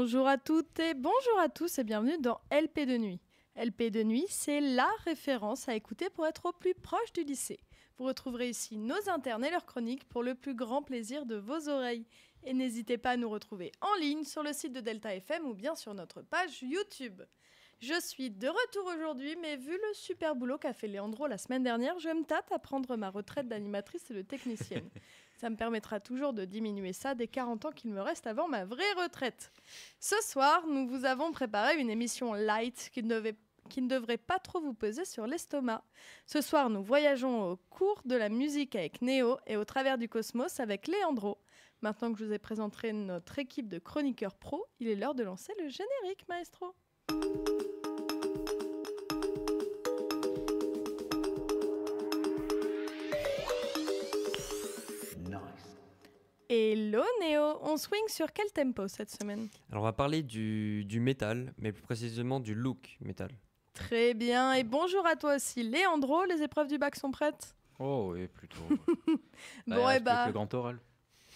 Bonjour à toutes et bonjour à tous et bienvenue dans LP de nuit. LP de nuit, c'est la référence à écouter pour être au plus proche du lycée. Vous retrouverez ici nos internes et leurs chroniques pour le plus grand plaisir de vos oreilles. Et n'hésitez pas à nous retrouver en ligne sur le site de Delta FM ou bien sur notre page YouTube. Je suis de retour aujourd'hui, mais vu le super boulot qu'a fait Léandro la semaine dernière, je me tâte à prendre ma retraite d'animatrice et de technicienne. Ça me permettra toujours de diminuer ça des 40 ans qu'il me reste avant ma vraie retraite. Ce soir, nous vous avons préparé une émission light qui ne devrait pas trop vous peser sur l'estomac. Ce soir, nous voyageons au cours de la musique avec Néo et au travers du cosmos avec Léandro. Maintenant que je vous ai présenté notre équipe de chroniqueurs pros, il est l'heure de lancer le générique, maestro. Hello Néo, on swing sur quel tempo cette semaine? Alors on va parler du métal, mais plus précisément du look métal. Très bien, et bonjour à toi aussi Léandro, les épreuves du bac sont prêtes? Oh oui, plutôt. Bon et bah, le grand oral.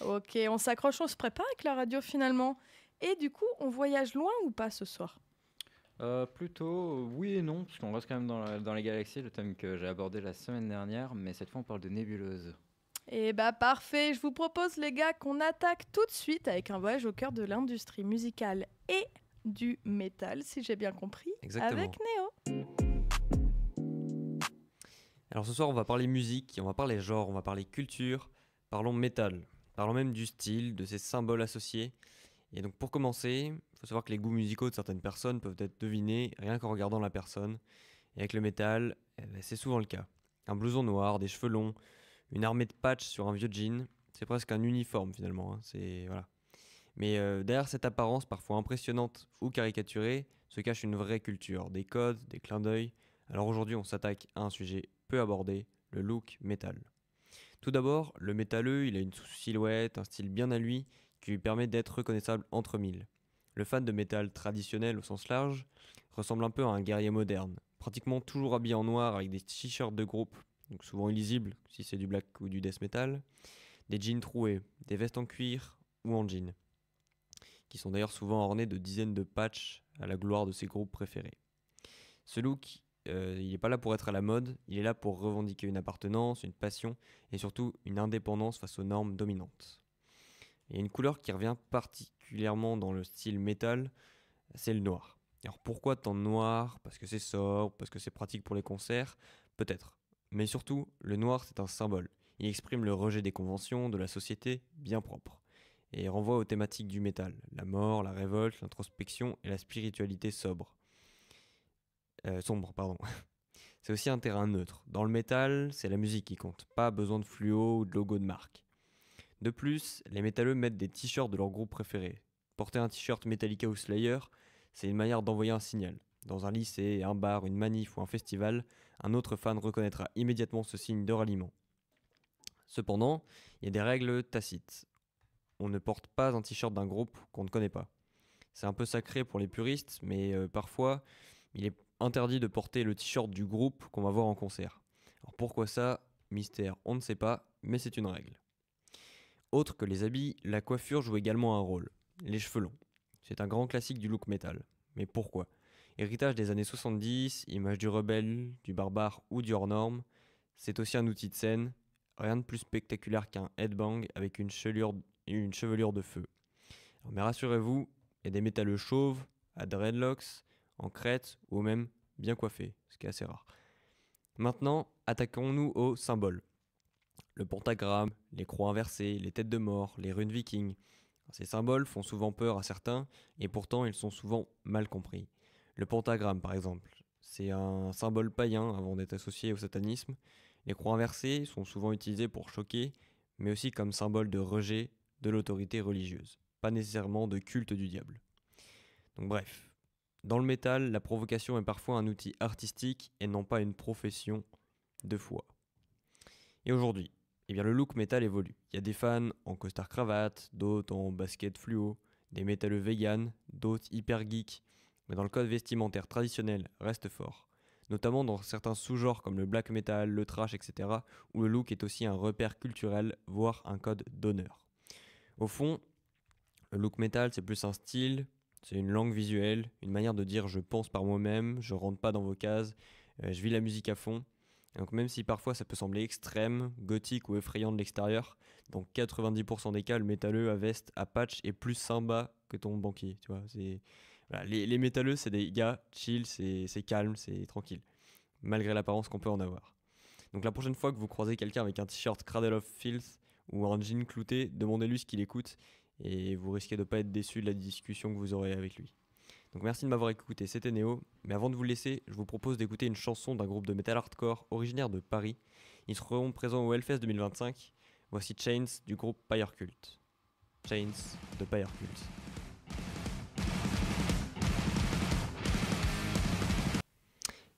ok, on s'accroche, on se prépare avec la radio finalement. Et du coup, on voyage loin ou pas ce soir? Plutôt oui et non, parce qu'on reste quand même dans les galaxies, le thème que j'ai abordé la semaine dernière, mais cette fois on parle de nébuleuses. Eh bah parfait, je vous propose les gars qu'on attaque tout de suite avec un voyage au cœur de l'industrie musicale et du métal, si j'ai bien compris, Exactement. avec Néo. Alors ce soir on va parler musique, on va parler genre, on va parler culture, parlons métal, parlons même du style, de ses symboles associés. Et donc pour commencer, il faut savoir que les goûts musicaux de certaines personnes peuvent être devinés rien qu'en regardant la personne. Et avec le métal, c'est souvent le cas. Un blouson noir, des cheveux longs, une armée de patchs sur un vieux jean, c'est presque un uniforme finalement. Voilà. Mais derrière cette apparence parfois impressionnante ou caricaturée se cache une vraie culture, des codes, des clins d'œil. Alors aujourd'hui on s'attaque à un sujet peu abordé, le look métal. Tout d'abord, le métalleux, il a une silhouette, un style bien à lui qui lui permet d'être reconnaissable entre mille. Le fan de métal traditionnel au sens large ressemble un peu à un guerrier moderne, pratiquement toujours habillé en noir avec des t-shirts de groupe, donc souvent illisibles si c'est du black ou du death metal, des jeans troués, des vestes en cuir ou en jean, qui sont d'ailleurs souvent ornés de dizaines de patchs à la gloire de ses groupes préférés. Ce look, il n'est pas là pour être à la mode, il est là pour revendiquer une appartenance, une passion et surtout une indépendance face aux normes dominantes. Il y a une couleur qui revient particulièrement dans le style métal, c'est le noir. Alors pourquoi tant de noir? Parce que c'est sobre, parce que c'est pratique pour les concerts? Peut-être. Mais surtout, le noir c'est un symbole. Il exprime le rejet des conventions, de la société, bien propre. Et renvoie aux thématiques du métal, la mort, la révolte, l'introspection et la spiritualité sombre. Sombre. C'est aussi un terrain neutre. Dans le métal, c'est la musique qui compte, pas besoin de fluo ou de logo de marque. De plus, les métalleux mettent des t-shirts de leur groupe préféré. Porter un t-shirt Metallica ou Slayer, c'est une manière d'envoyer un signal. Dans un lycée, un bar, une manif ou un festival, un autre fan reconnaîtra immédiatement ce signe de ralliement. Cependant, il y a des règles tacites. On ne porte pas un t-shirt d'un groupe qu'on ne connaît pas. C'est un peu sacré pour les puristes, mais parfois, il est interdit de porter le t-shirt du groupe qu'on va voir en concert. Alors pourquoi ça? Mystère, on ne sait pas, mais c'est une règle. Autre que les habits, la coiffure joue également un rôle. Les cheveux longs. C'est un grand classique du look metal. Mais pourquoi? Héritage des années 70, image du rebelle, du barbare ou du hors norme, c'est aussi un outil de scène. Rien de plus spectaculaire qu'un headbang avec une chevelure de feu. Alors, mais rassurez-vous, il y a des métalleux chauves, à dreadlocks, en crête ou même bien coiffés, ce qui est assez rare. Maintenant, attaquons-nous aux symboles. Le pentagramme, les croix inversées, les têtes de mort, les runes vikings. Ces symboles font souvent peur à certains et pourtant ils sont souvent mal compris. Le pentagramme par exemple, c'est un symbole païen avant d'être associé au satanisme. Les croix inversées sont souvent utilisées pour choquer, mais aussi comme symbole de rejet de l'autorité religieuse, pas nécessairement de culte du diable. Donc bref, dans le métal, la provocation est parfois un outil artistique et non pas une profession de foi. Et aujourd'hui, eh bien, le look métal évolue. Il y a des fans en costard-cravate, d'autres en basket fluo, des métalleux vegan, d'autres hyper geeks. Mais dans le code vestimentaire traditionnel reste fort. Notamment dans certains sous-genres comme le black metal, le thrash, etc. où le look est aussi un repère culturel, voire un code d'honneur. Au fond, le look metal c'est plus un style, C'est une langue visuelle, une manière de dire je pense par moi-même, je rentre pas dans vos cases, je vis la musique à fond. Et donc même si parfois ça peut sembler extrême, gothique ou effrayant de l'extérieur, dans 90% des cas, le métalleux à veste, à patch est plus sympa que ton banquier. Tu vois, voilà, les métalleux, c'est des gars chill, c'est calme, c'est tranquille, malgré l'apparence qu'on peut en avoir. Donc la prochaine fois que vous croisez quelqu'un avec un t-shirt Cradle of Filth ou un jean clouté, demandez-lui ce qu'il écoute et vous risquez de ne pas être déçu de la discussion que vous aurez avec lui. Donc merci de m'avoir écouté, c'était Néo, mais avant de vous laisser, je vous propose d'écouter une chanson d'un groupe de metal hardcore originaire de Paris. Ils seront présents au Hellfest 2025. Voici Chains du groupe Pyre Cult. Chains de Pyre Cult.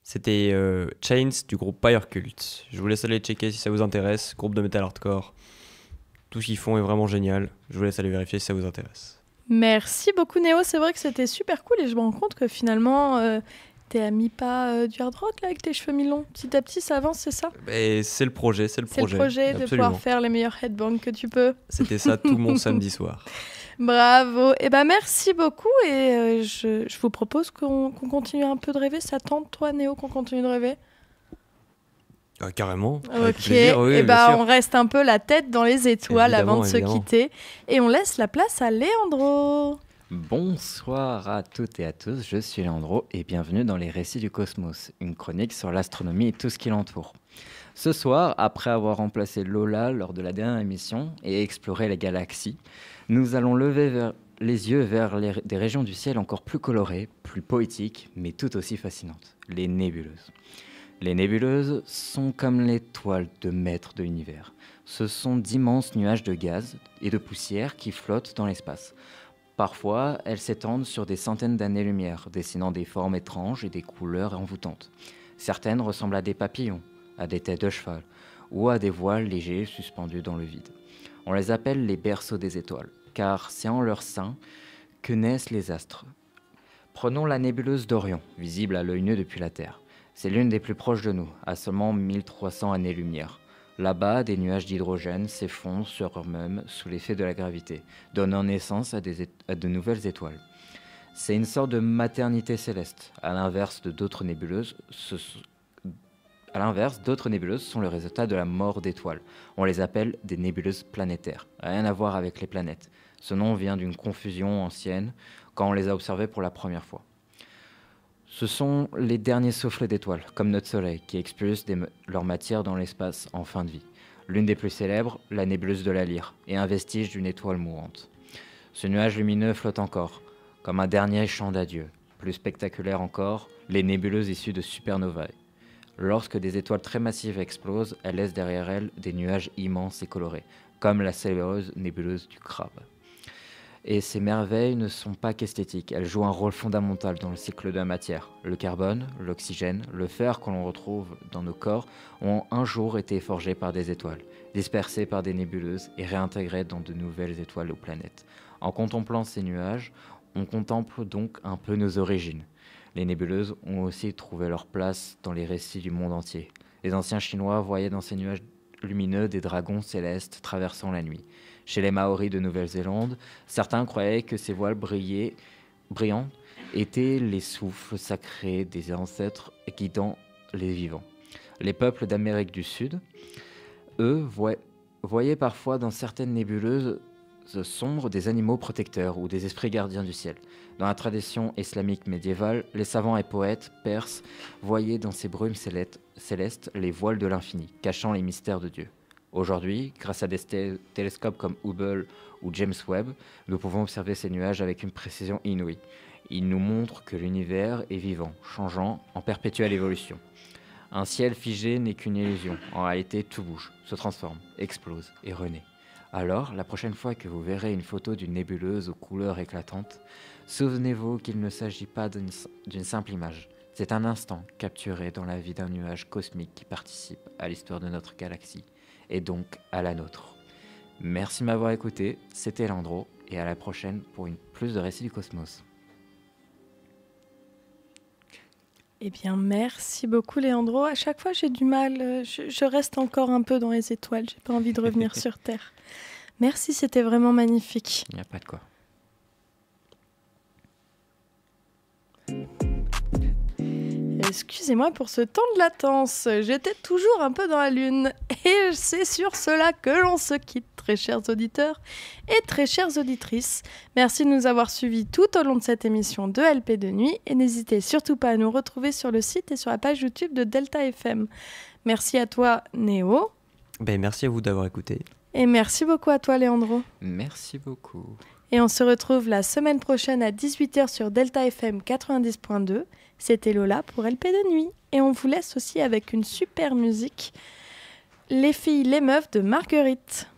C'était Chains du groupe Pyre Cult. Je vous laisse aller checker si ça vous intéresse. Groupe de metal hardcore. Tout ce qu'ils font est vraiment génial. Je vous laisse aller vérifier si ça vous intéresse. Merci beaucoup Néo, c'est vrai que c'était super cool et je me rends compte que finalement t'es à mi-pas du hard rock là avec tes cheveux mi-longs. Petit à petit ça avance, c'est ça? Et c'est le projet, C'est le projet de pouvoir faire les meilleurs headbangs que tu peux. C'était ça tout mon samedi soir. Bravo, et merci beaucoup et je vous propose qu'on continue un peu de rêver. Ça tente toi Néo qu'on continue de rêver? Carrément. Ok, oui, on reste un peu la tête dans les étoiles avant de se quitter et on laisse la place à Leandro. Bonsoir à toutes et à tous, je suis Leandro et bienvenue dans les Récits du Cosmos, une chronique sur l'astronomie et tout ce qui l'entoure. Ce soir, après avoir remplacé Lola lors de la dernière émission et exploré les galaxies, nous allons lever les yeux vers des régions du ciel encore plus colorées, plus poétiques, mais tout aussi fascinantes, les nébuleuses. Les nébuleuses sont comme l'étoile de maître de l'univers. Ce sont d'immenses nuages de gaz et de poussière qui flottent dans l'espace. Parfois, elles s'étendent sur des centaines d'années-lumière, dessinant des formes étranges et des couleurs envoûtantes. Certaines ressemblent à des papillons, à des têtes de cheval, ou à des voiles légers suspendus dans le vide. On les appelle les berceaux des étoiles, car c'est en leur sein que naissent les astres. Prenons la nébuleuse d'Orion, visible à l'œil nu depuis la Terre. C'est l'une des plus proches de nous, à seulement 1300 années-lumière. Là-bas, des nuages d'hydrogène s'effondrent sur eux-mêmes sous l'effet de la gravité, donnant naissance à de nouvelles étoiles. C'est une sorte de maternité céleste. À l'inverse, d'autres nébuleuses sont le résultat de la mort d'étoiles. On les appelle des nébuleuses planétaires. Rien à voir avec les planètes. Ce nom vient d'une confusion ancienne quand on les a observées pour la première fois. Ce sont les derniers souffles d'étoiles, comme notre Soleil, qui expulsent leur matière dans l'espace en fin de vie. L'une des plus célèbres, la nébuleuse de la Lyre, est un vestige d'une étoile mourante. Ce nuage lumineux flotte encore, comme un dernier chant d'adieu. Plus spectaculaire encore, les nébuleuses issues de supernovae. Lorsque des étoiles très massives explosent, elles laissent derrière elles des nuages immenses et colorés, comme la célébreuse nébuleuse du Crabe. Et ces merveilles ne sont pas qu'esthétiques, elles jouent un rôle fondamental dans le cycle de la matière. Le carbone, l'oxygène, le fer que l'on retrouve dans nos corps ont un jour été forgés par des étoiles, dispersés par des nébuleuses et réintégrés dans de nouvelles étoiles ou planètes. En contemplant ces nuages, on contemple donc un peu nos origines. Les nébuleuses ont aussi trouvé leur place dans les récits du monde entier. Les anciens Chinois voyaient dans ces nuages lumineux des dragons célestes traversant la nuit. Chez les Maoris de Nouvelle-Zélande, certains croyaient que ces voiles brillants étaient les souffles sacrés des ancêtres guidant les vivants. Les peuples d'Amérique du Sud, eux, voyaient parfois dans certaines nébuleuses sombres des animaux protecteurs ou des esprits gardiens du ciel. Dans la tradition islamique médiévale, les savants et poètes perses voyaient dans ces brumes célestes les voiles de l'infini, cachant les mystères de Dieu. Aujourd'hui, grâce à des télescopes comme Hubble ou James Webb, nous pouvons observer ces nuages avec une précision inouïe. Ils nous montrent que l'univers est vivant, changeant, en perpétuelle évolution. Un ciel figé n'est qu'une illusion. En réalité, tout bouge, se transforme, explose et renaît. Alors, la prochaine fois que vous verrez une photo d'une nébuleuse aux couleurs éclatantes, souvenez-vous qu'il ne s'agit pas d'une simple image. C'est un instant capturé dans la vie d'un nuage cosmique qui participe à l'histoire de notre galaxie, et donc à la nôtre. Merci de m'avoir écouté, c'était Leandro, et à la prochaine pour plus de récits du cosmos. Eh bien, merci beaucoup Leandro. À chaque fois, j'ai du mal. Je reste encore un peu dans les étoiles. J'ai pas envie de revenir sur Terre. Merci, c'était vraiment magnifique. Il n'y a pas de quoi. excusez-moi pour ce temps de latence. J'étais toujours un peu dans la lune. Et c'est sur cela que l'on se quitte, très chers auditeurs et très chères auditrices. Merci de nous avoir suivis tout au long de cette émission de LP de nuit. Et n'hésitez surtout pas à nous retrouver sur le site et sur la page YouTube de Delta FM. Merci à toi, Néo. Merci à vous d'avoir écouté. Et merci beaucoup à toi, Léandro. Merci beaucoup. Et on se retrouve la semaine prochaine à 18h sur Delta FM 90.2. C'était Lola pour LP de nuit. Et on vous laisse aussi avec une super musique, Les filles, les meufs de Marguerite.